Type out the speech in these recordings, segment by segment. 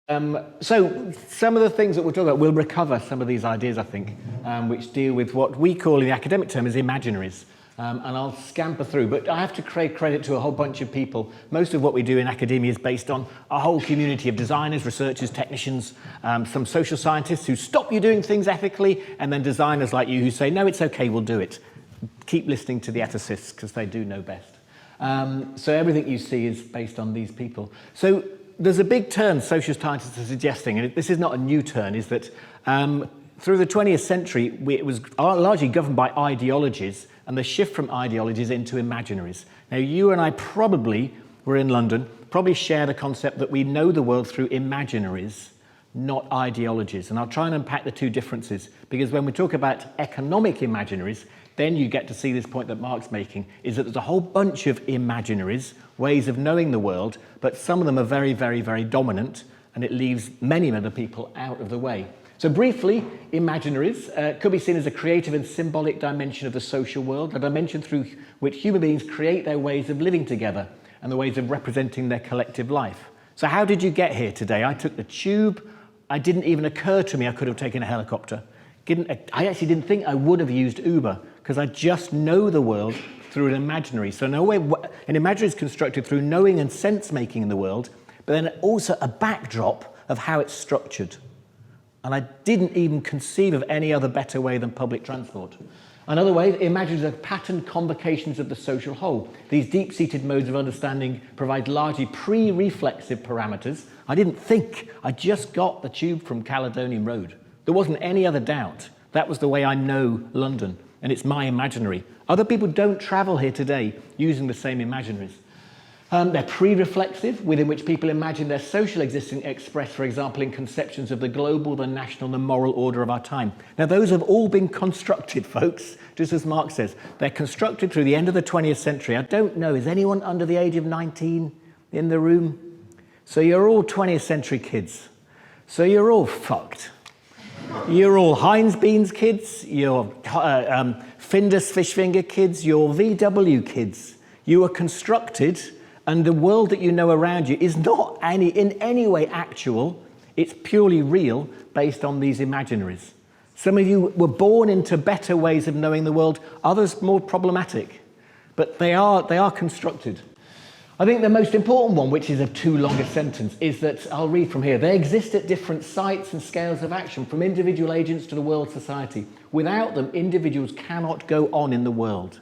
So some of the things that we'll talk about, we'll recover some of these ideas, I think, which deal with what we call in the academic term as imaginaries. And I'll scamper through, but I have to create credit to a whole bunch of people. Most of what we do in academia is based on a whole community of designers, researchers, technicians, some social scientists who stop you doing things ethically, and then designers like you who say, no, it's okay, we'll do it. Keep listening to the ethicists because they do know best. So everything you see is based on these people. So there's a big turn social scientists are suggesting, and this is not a new turn, is that through the 20th century, it was largely governed by ideologies, and the shift from ideologies into imaginaries. Now, you and I probably, we're in London, probably share the concept that we know the world through imaginaries, not ideologies. And I'll try and unpack the two differences, because when we talk about economic imaginaries, then you get to see this point that Mark's making, is that there's a whole bunch of imaginaries, ways of knowing the world, but some of them are very, very, very dominant, and it leaves many other people out of the way. So briefly, imaginaries could be seen as a creative and symbolic dimension of the social world, a dimension through which human beings create their ways of living together and the ways of representing their collective life. So how did you get here today? I took the tube. It didn't even occur to me I could have taken a helicopter. I actually didn't think I would have used Uber because I just know the world through an imaginary. So an imaginary is constructed through knowing and sense-making in the world, but then also a backdrop of how it's structured. And I didn't even conceive of any other better way than public transport. Another way, imaginaries are patterned convocations of the social whole. These deep-seated modes of understanding provide largely pre-reflexive parameters. I didn't think, I just got the tube from Caledonian Road. There wasn't any other doubt. That was the way I know London, and it's my imaginary. Other people don't travel here today using the same imaginaries. They're pre-reflexive, within which people imagine their social existence expressed, for example, in conceptions of the global, the national, the moral order of our time. Now, those have all been constructed, folks, just as Mark says. They're constructed through the end of the 20th century. I don't know, is anyone under the age of 19 in the room? So you're all 20th century kids. So you're all fucked. You're all Heinz Beans kids, you're Findus Fish Finger kids, you're VW kids. You are constructed, and the world that you know around you is not in any way actual. It's purely real based on these imaginaries. Some of you were born into better ways of knowing the world, others more problematic, but they are constructed. I think the most important one, which is a too long a sentence, is that, I'll read from here, they exist at different sites and scales of action, from individual agents to the world society. Without them, individuals cannot go on in the world.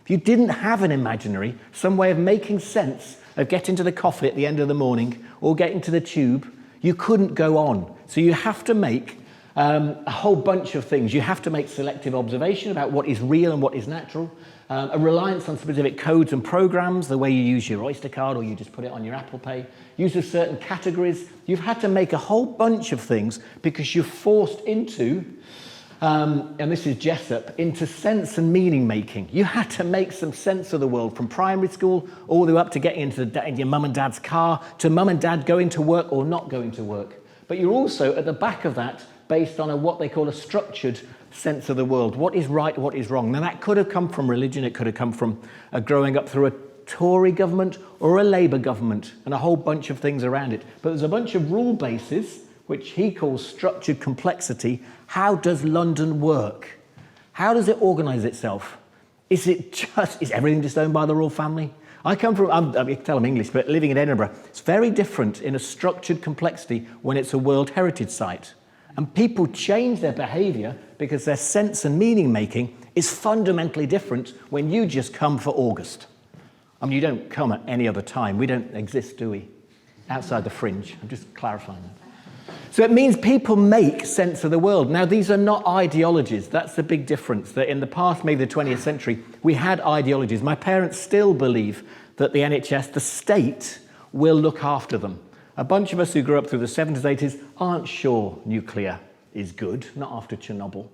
If you didn't have an imaginary, some way of making sense of getting to the coffee at the end of the morning or getting to the tube, you couldn't go on. So you have to make a whole bunch of things. You have to make selective observation about what is real and what is natural, a reliance on specific codes and programs, the way you use your Oyster card or you just put it on your Apple Pay, use of certain categories. You've had to make a whole bunch of things because you're forced into, and this is Jessup, into sense and meaning making. You had to make some sense of the world from primary school all the way up to getting into your mum and dad's car, to mum and dad going to work or not going to work. But you're also at the back of that based on what they call a structured sense of the world. What is right, what is wrong? Now, that could have come from religion. It could have come from growing up through a Tory government or a Labour government and a whole bunch of things around it. But there's a bunch of rule bases, which he calls structured complexity. How does London work? How does it organise itself? Is everything just owned by the royal family? I come from, I tell them English, but living in Edinburgh, it's very different in a structured complexity when it's a World Heritage Site. And people change their behaviour because their sense and meaning making is fundamentally different when you just come for August. I mean, you don't come at any other time. We don't exist, do we? Outside the fringe. I'm just clarifying that. So it means people make sense of the world. Now, these are not ideologies. That's the big difference. That in the past, maybe the 20th century, we had ideologies. My parents still believe that the NHS, the state, will look after them. A bunch of us who grew up through the 70s, 80s aren't sure nuclear is good, not after Chernobyl.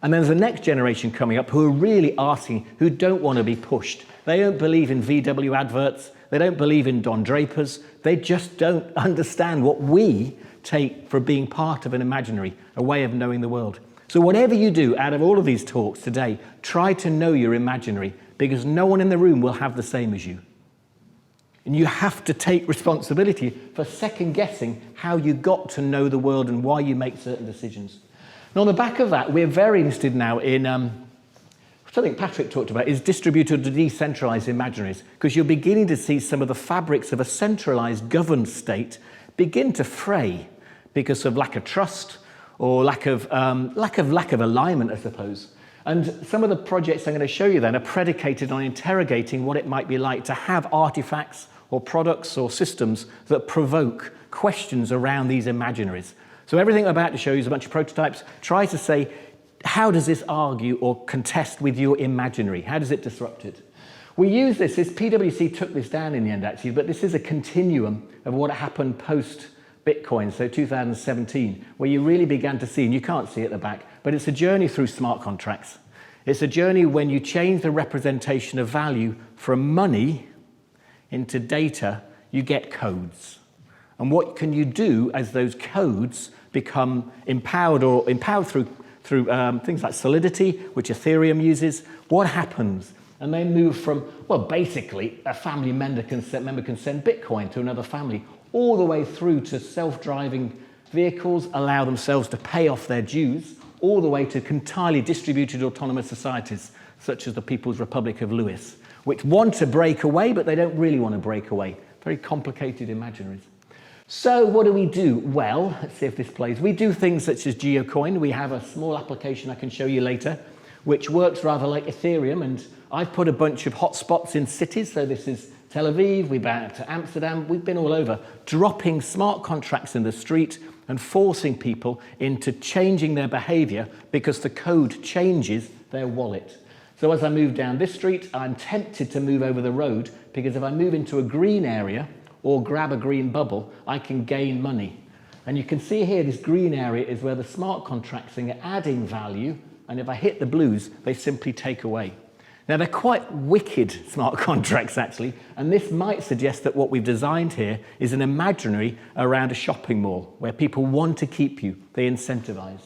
And then there's the next generation coming up who are really asking, who don't want to be pushed. They don't believe in VW adverts. They don't believe in Don Drapers. They just don't understand what we take for being part of an imaginary, a way of knowing the world. So whatever you do out of all of these talks today, try to know your imaginary, because no one in the room will have the same as you. And you have to take responsibility for second guessing how you got to know the world and why you make certain decisions. And on the back of that, we're very interested now in, which I think Patrick talked about, is distributed to decentralized imaginaries, because you're beginning to see some of the fabrics of a centralized governed state begin to fray because of lack of trust or lack of alignment, I suppose. And some of the projects I'm going to show you then are predicated on interrogating what it might be like to have artifacts or products or systems that provoke questions around these imaginaries. So everything I'm about to show you is a bunch of prototypes. Try to say, how does this argue or contest with your imaginary? How does it disrupt it? We use this PwC took this down in the end actually, but this is a continuum of what happened post Bitcoin, so 2017, where you really began to see, and you can't see at the back, but it's a journey through smart contracts. It's a journey when you change the representation of value from money into data, you get codes. And what can you do as those codes become empowered through things like Solidity, which Ethereum uses? What happens? And they move from, well, basically, a family member can send Bitcoin to another family, all the way through to self-driving vehicles, allow themselves to pay off their dues, all the way to entirely distributed autonomous societies, such as the People's Republic of Lewis, which want to break away, but they don't really want to break away. Very complicated imaginaries. So what do we do? Well, let's see if this plays. We do things such as Geocoin. We have a small application I can show you later, which works rather like Ethereum, and I've put a bunch of hotspots in cities. So this is Tel Aviv, we've been out to Amsterdam, we've been all over, dropping smart contracts in the street and forcing people into changing their behavior because the code changes their wallet. So as I move down this street, I'm tempted to move over the road because if I move into a green area or grab a green bubble, I can gain money. And you can see here, this green area is where the smart contracts are adding value, and if I hit the blues, they simply take away. Now, they're quite wicked smart contracts, actually, and this might suggest that what we've designed here is an imaginary around a shopping mall where people want to keep you, they incentivize.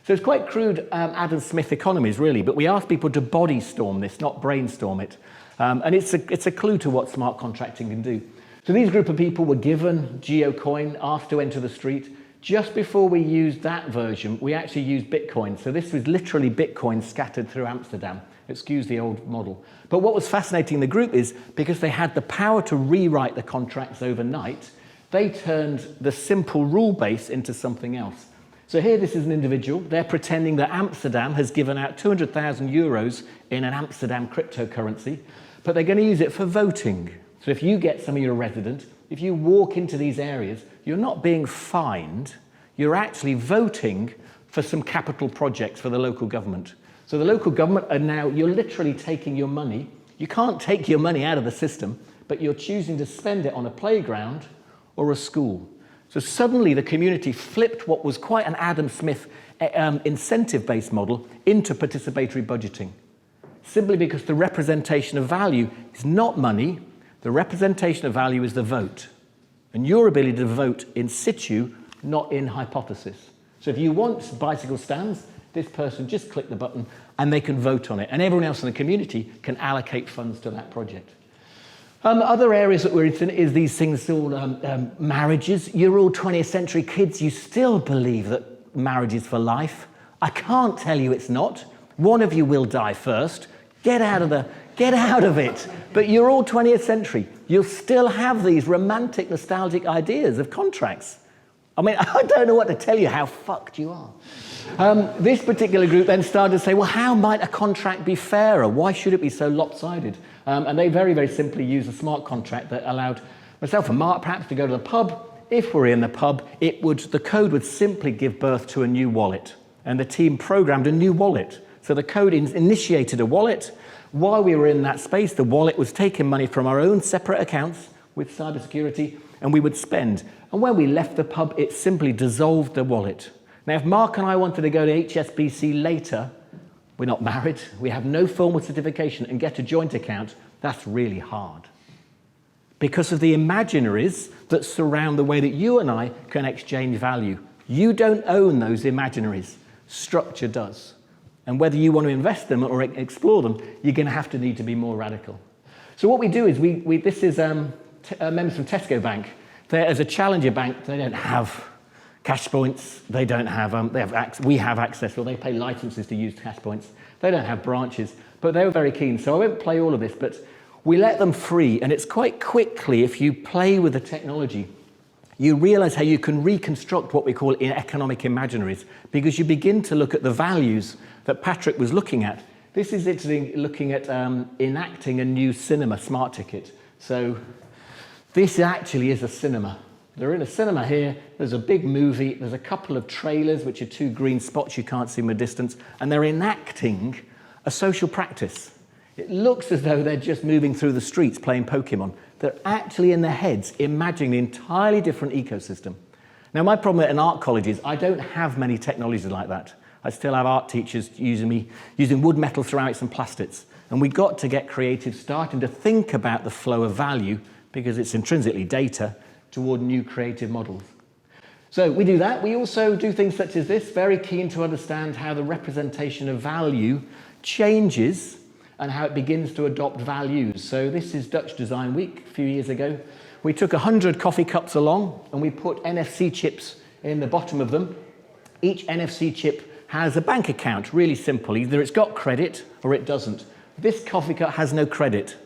So it's quite crude Adam Smith economies, really, but we ask people to body storm this, not brainstorm it. And it's a clue to what smart contracting can do. So these group of people were given Geocoin, asked to enter the street. Just before we used that version, we actually used Bitcoin. So this was literally Bitcoin scattered through Amsterdam. Excuse the old model. But what was fascinating in the group is because they had the power to rewrite the contracts overnight, they turned the simple rule base into something else. So here this is an individual. They're pretending that Amsterdam has given out 200,000 euros in an Amsterdam cryptocurrency, but they're going to use it for voting. So if you get some of your resident, if you walk into these areas, you're not being fined, you're actually voting for some capital projects for the local government. So the local government are now, you're literally taking your money. You can't take your money out of the system, but you're choosing to spend it on a playground or a school. So suddenly the community flipped what was quite an Adam Smith incentive-based model into participatory budgeting. Simply because the representation of value is not money, the representation of value is the vote. And your ability to vote in situ, not in hypothesis. So if you want bicycle stands, this person just click the button and they can vote on it. And everyone else in the community can allocate funds to that project. Other areas that we're interested in is these things called marriages. You're all 20th century kids. You still believe that marriage is for life. I can't tell you it's not. One of you will die first. Get out of it. But you're all 20th century. You'll still have these romantic, nostalgic ideas of contracts. I mean, I don't know what to tell you how fucked you are. This particular group then started to say, well, how might a contract be fairer? Why should it be so lopsided? And they very, very simply used a smart contract that allowed myself and Mark perhaps to go to the pub. If we're in the pub, the code would simply give birth to a new wallet. And the team programmed a new wallet. So the code initiated a wallet. While we were in that space, the wallet was taking money from our own separate accounts with cybersecurity, and we would spend. And when we left the pub, it simply dissolved the wallet. Now, if Mark and I wanted to go to HSBC later, we're not married, we have no formal certification, and get a joint account, that's really hard. Because of the imaginaries that surround the way that you and I can exchange value. You don't own those imaginaries. Structure does. And whether you want to invest them or explore them, you're going to need to be more radical. So what we do is, this is members from Tesco Bank. As a challenger bank, they don't have cash points. They don't have, we have access, or they pay licenses to use cash points. They don't have branches, but they were very keen. So I won't play all of this, but we let them free. And it's quite quickly, if you play with the technology, you realize how you can reconstruct what we call economic imaginaries, because you begin to look at the values that Patrick was looking at. This is looking at enacting a new cinema smart ticket. So this actually is a cinema. They're in a cinema here, there's a big movie, there's a couple of trailers, which are two green spots you can't see from a distance, and they're enacting a social practice. It looks as though they're just moving through the streets playing Pokemon. They're actually in their heads imagining an entirely different ecosystem. Now, my problem at an art college is I don't have many technologies like that. I still have art teachers using wood, metal, ceramics, and plastics. And we got to get creative, starting to think about the flow of value, because it's intrinsically data, toward new creative models. So we do that. We also do things such as this, very keen to understand how the representation of value changes and how it begins to adopt values. So this is Dutch Design Week a few years ago. We took 100 coffee cups along and we put NFC chips in the bottom of them. Each NFC chip has a bank account, really simple. Either it's got credit or it doesn't. This coffee cup has no credit.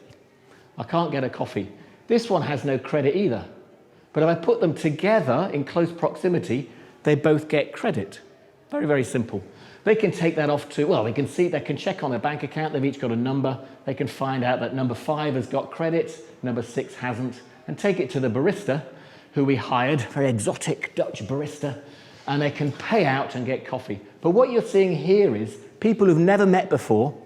I can't get a coffee. This one has no credit either. But if I put them together in close proximity, they both get credit. Very, very simple. They can take that off to, well, they can check on their bank account. They've each got a number. They can find out that number 5 has got credit, number 6 hasn't, and take it to the barista, who we hired, very exotic Dutch barista, and they can pay out and get coffee. But what you're seeing here is people who've never met before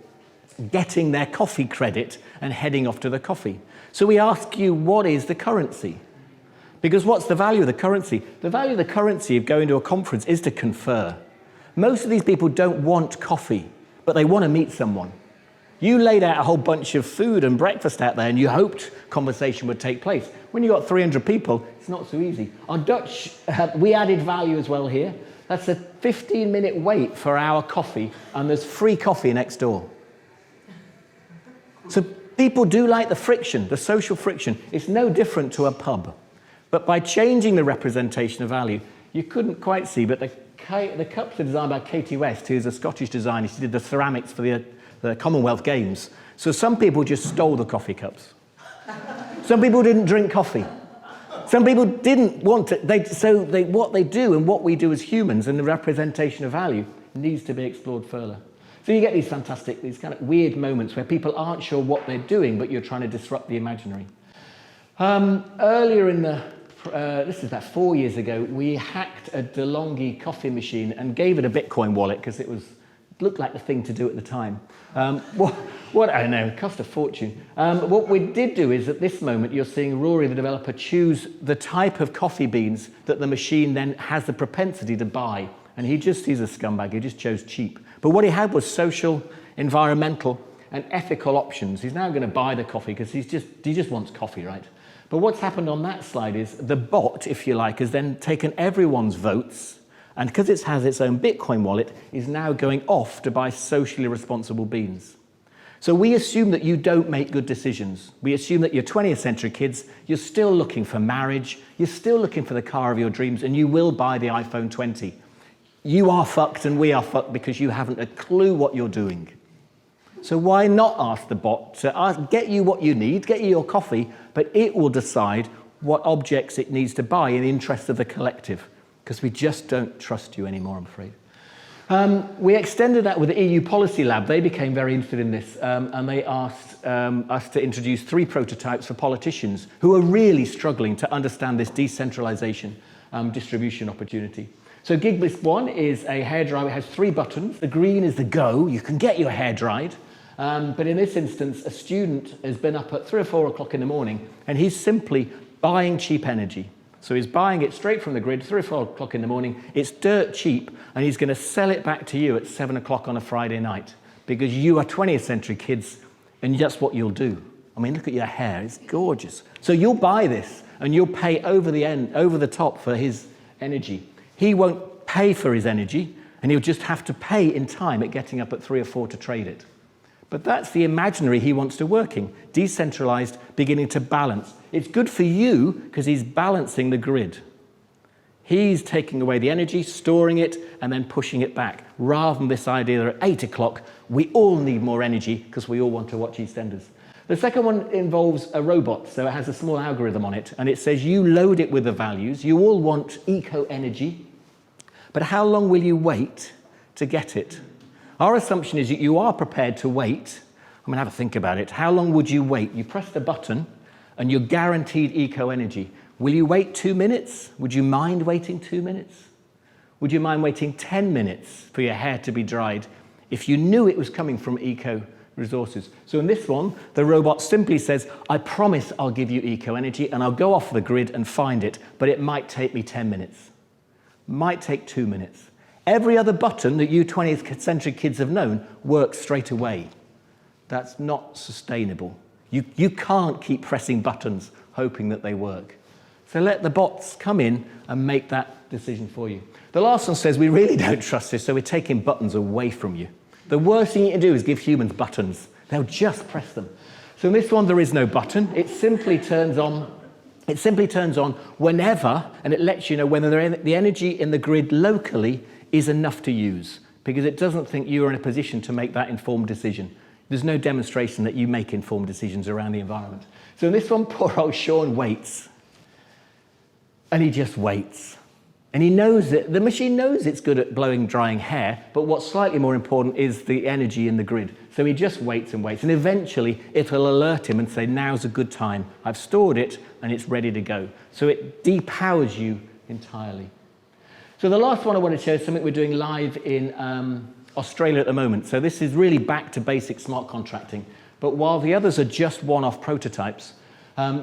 getting their coffee credit and heading off to the coffee. So we ask you, what is the currency? Because what's the value of the currency? The value of the currency of going to a conference is to confer. Most of these people don't want coffee, but they want to meet someone. You laid out a whole bunch of food and breakfast out there and you hoped conversation would take place. When you've got 300 people, it's not so easy. Our Dutch, we added value as well here. That's a 15-minute wait for our coffee, and there's free coffee next door. So people do like the friction, the social friction. It's no different to a pub. But by changing the representation of value, you couldn't quite see, but the cups are designed by Katie West, who's a Scottish designer. She did the ceramics for the Commonwealth Games. So some people just stole the coffee cups. Some people didn't drink coffee. Some people didn't want to. What they do and what we do as humans and the representation of value needs to be explored further. So you get these fantastic, these kind of weird moments where people aren't sure what they're doing, but you're trying to disrupt the imaginary. Earlier in this is about 4 years ago, we hacked a DeLonghi coffee machine and gave it a Bitcoin wallet because it looked like the thing to do at the time. What I don't know, it cost a fortune. What we did do is at this moment, you're seeing Rory, the developer, choose the type of coffee beans that the machine then has the propensity to buy. And he's a scumbag, he just chose cheap. But what he had was social, environmental, and ethical options. He's now going to buy the coffee because he just wants coffee, right? But what's happened on that slide is the bot, if you like, has then taken everyone's votes, and because it has its own Bitcoin wallet, is now going off to buy socially responsible beans. So we assume that you don't make good decisions. We assume that you're 20th century kids, you're still looking for marriage, you're still looking for the car of your dreams, and you will buy the iPhone 20. You are fucked and we are fucked because you haven't a clue what you're doing. So why not ask the bot to get you what you need, get you your coffee, but it will decide what objects it needs to buy in the interest of the collective, because we just don't trust you anymore, I'm afraid. We extended that with the EU Policy Lab. They became very interested in this, and they asked us to introduce 3 prototypes for politicians who are really struggling to understand this decentralization distribution opportunity. So Giglist 1 is a hairdryer. It has 3 buttons. The green is the go. You can get your hair dried. But in this instance, a student has been up at 3 or 4 o'clock in the morning, and he's simply buying cheap energy. So he's buying it straight from the grid, 3 or 4 o'clock in the morning. It's dirt cheap, and he's going to sell it back to you at 7 o'clock on a Friday night, because you are 20th century kids, and that's what you'll do. I mean, look at your hair. It's gorgeous. So you'll buy this, and you'll pay over the top for his energy. He won't pay for his energy, and he'll just have to pay in time at getting up at 3 or 4 to trade it. But that's the imaginary he wants to work in. Decentralized, beginning to balance. It's good for you because he's balancing the grid. He's taking away the energy, storing it, and then pushing it back, rather than this idea that at 8 o'clock, we all need more energy because we all want to watch EastEnders. The second one involves a robot, so it has a small algorithm on it, and it says you load it with the values. You all want eco-energy, but how long will you wait to get it? Our assumption is that you are prepared to wait. I'm going to have a think about it. How long would you wait? You press the button, and you're guaranteed eco-energy. Will you wait 2 minutes? Would you mind waiting 2 minutes? Would you mind waiting 10 minutes for your hair to be dried if you knew it was coming from eco resources? So in this one, the robot simply says, I promise I'll give you eco-energy and I'll go off the grid and find it, but it might take me 10 minutes. Might take 2 minutes. Every other button that you 20th century kids have known works straight away. That's not sustainable. You can't keep pressing buttons hoping that they work. So let the bots come in and make that decision for you. The last one says we really don't trust this, so we're taking buttons away from you. The worst thing you can do is give humans buttons. They'll just press them. So in this one, there is no button. It simply turns on. It simply turns on whenever, and it lets you know whether the energy in the grid locally is enough to use, because it doesn't think you're in a position to make that informed decision. There's no demonstration that you make informed decisions around the environment. So in this one, poor old Sean waits. And he just waits. And he knows that the machine knows it's good at blowing drying hair, but what's slightly more important is the energy in the grid. So he just waits and waits, and eventually it'll alert him and say, now's a good time. I've stored it and it's ready to go. So it depowers you entirely. So the last one I want to show is something we're doing live in Australia at the moment. So this is really back to basic smart contracting. But while the others are just one-off prototypes,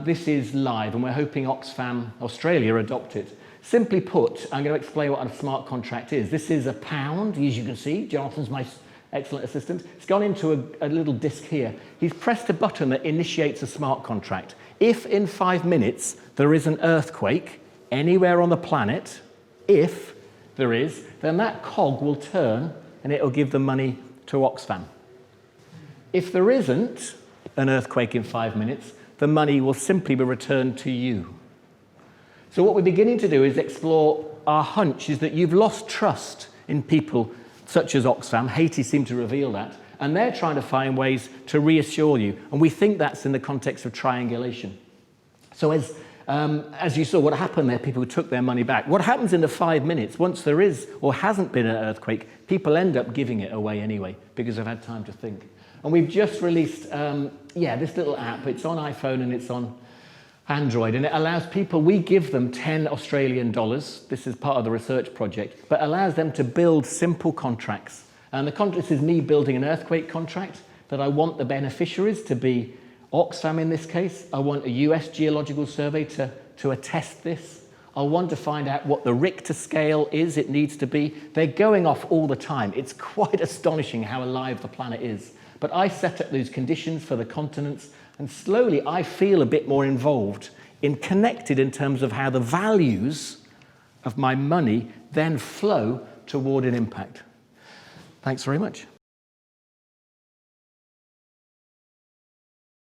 this is live, and we're hoping Oxfam Australia adopt it. Simply put, I'm going to explain what a smart contract is. This is a pound, as you can see. Jonathan's my excellent assistant. It's gone into a little disc here. He's pressed a button that initiates a smart contract. If in 5 minutes there is an earthquake anywhere on the planet, if there is, then that cog will turn and it'll give the money to Oxfam. If there isn't an earthquake in 5 minutes, the money will simply be returned to you. So what we're beginning to do is explore our hunch is that you've lost trust in people such as Oxfam. Haiti seemed to reveal that. And they're trying to find ways to reassure you. And we think that's in the context of triangulation. So as you saw, what happened there, people took their money back. What happens in the 5 minutes, once there is or hasn't been an earthquake, people end up giving it away anyway because they've had time to think. And we've just released, this little app. It's on iPhone and it's on Android, and it allows people, we give them 10 Australian dollars. This is part of the research project, but allows them to build simple contracts. And the contract is me building an earthquake contract that I want the beneficiaries to be Oxfam in this case. I want a US Geological Survey to attest this. I want to find out what the Richter scale is it needs to be. They're going off all the time. It's quite astonishing how alive the planet is. But I set up these conditions for the continents, and slowly I feel a bit more involved in connected in terms of how the values of my money then flow toward an impact. Thanks very much.